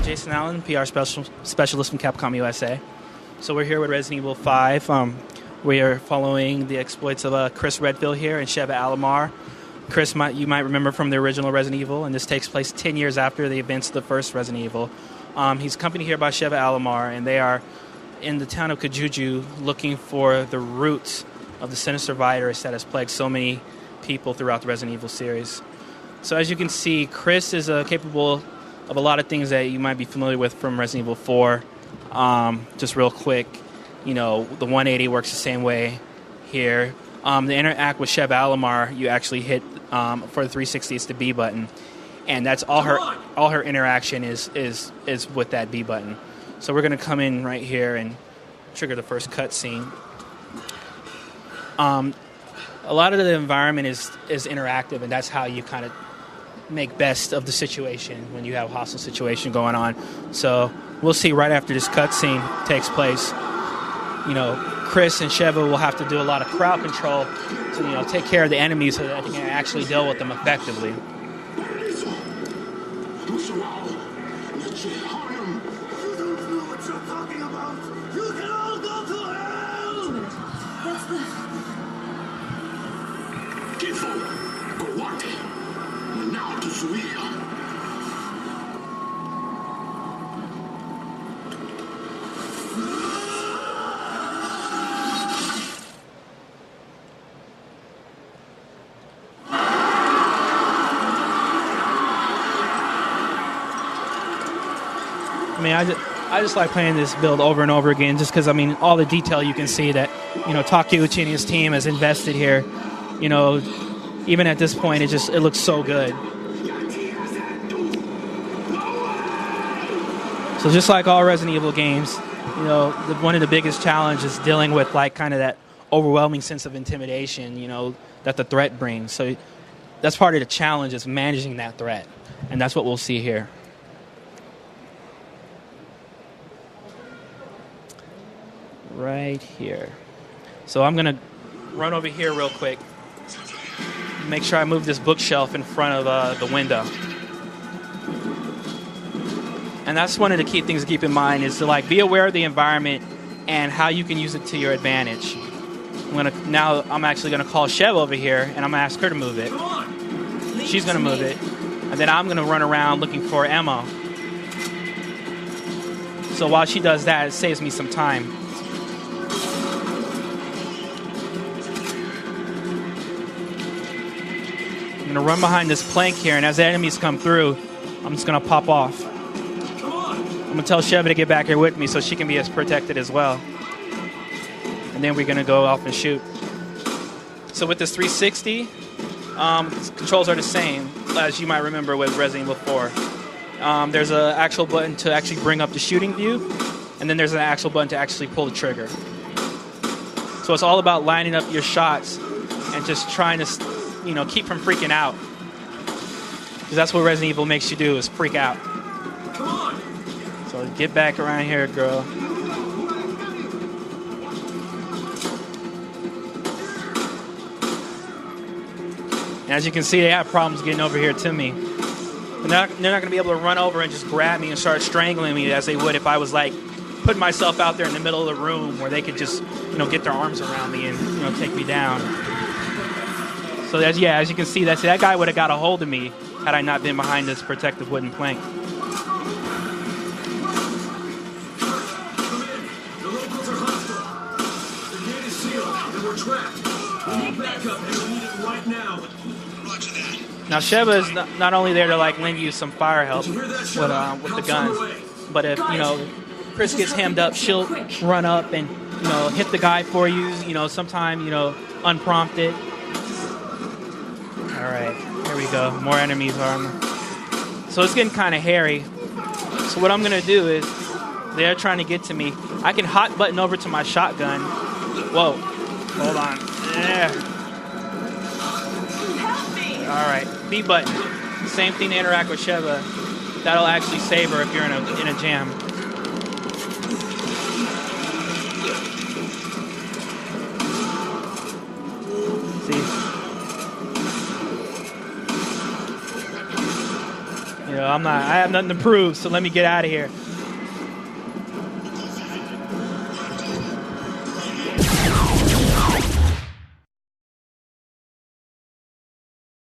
Jason Allen, PR specialist from Capcom USA. So we're here with Resident Evil 5. We are following the exploits of Chris Redfield here and Sheva Alomar. Chris, you might remember from the original Resident Evil, and this takes place 10 years after the events of the first Resident Evil. He's accompanied here by Sheva Alomar, and they are in the town of Kajuju looking for the roots of the sinister virus that has plagued so many people throughout the Resident Evil series. So as you can see, Chris is capable of a lot of things that you might be familiar with from Resident Evil 4. Just real quick, the 180 works the same way here. The interact with Sheva Alomar, you actually hit for the 360, it's the B button, and that's all her interaction is with that B button. So we're going to come in right here and trigger the first cutscene. A lot of the environment is interactive, and that's how you kind of make best of the situation when you have a hostile situation going on. So we'll see right after this cutscene takes place. Chris and Sheva will have to do a lot of crowd control to take care of the enemies so that they can actually deal with them effectively. I just like playing this build over and over again just because, all the detail you can see that, Takeuchi and his team has invested here. Even at this point, it looks so good. So just like all Resident Evil games, one of the biggest challenges is dealing with kind of that overwhelming sense of intimidation, that the threat brings. So that's part of the challenge, is managing that threat. And that's what we'll see here. Right here. So I'm going to run over here real quick. Make sure I move this bookshelf in front of the window. And that's one of the key things to keep in mind, is to be aware of the environment and how you can use it to your advantage. I'm actually going to call Sheva over here, and I'm going to ask her to move it. She's going to move it. And then I'm going to run around looking for ammo. So while she does that, it saves me some time. I'm going to run behind this plank here, and as the enemies come through, I'm just going to pop off. I'm going to tell Sheva to get back here with me so she can be as protected as well. And then we're going to go off and shoot. So with this 360, controls are the same as you might remember with Resident Evil 4. There's an actual button to actually bring up the shooting view, and then there's an actual button to actually pull the trigger. So it's all about lining up your shots and just trying to keep from freaking out. Because that's what Resident Evil makes you do, is freak out. Come on. So get back around here, girl. And as you can see, they have problems getting over here to me. They're not going to be able to run over and just grab me and start strangling me as they would if I was putting myself out there in the middle of the room where they could just get their arms around me and take me down. So as you can see, that guy would have got a hold of me had I not been behind this protective wooden plank. The locals are hostile. The gate is sealed, and we're trapped. We need backup, and we need it right now. Roger that. Now Sheva is not only there to lend you some fire help with the guns, but if Chris gets hemmed up, she'll run up and hit the guy for you. Sometime unprompted. All right, here we go. More enemies are. So it's getting kind of hairy. So what I'm gonna do is, they're trying to get to me. I can hot button over to my shotgun. Whoa, hold on. Yeah. Help me! All right, B button. Same thing to interact with Sheva. That'll actually save her if you're in a jam. See? You know, I have nothing to prove, so let me get out of here.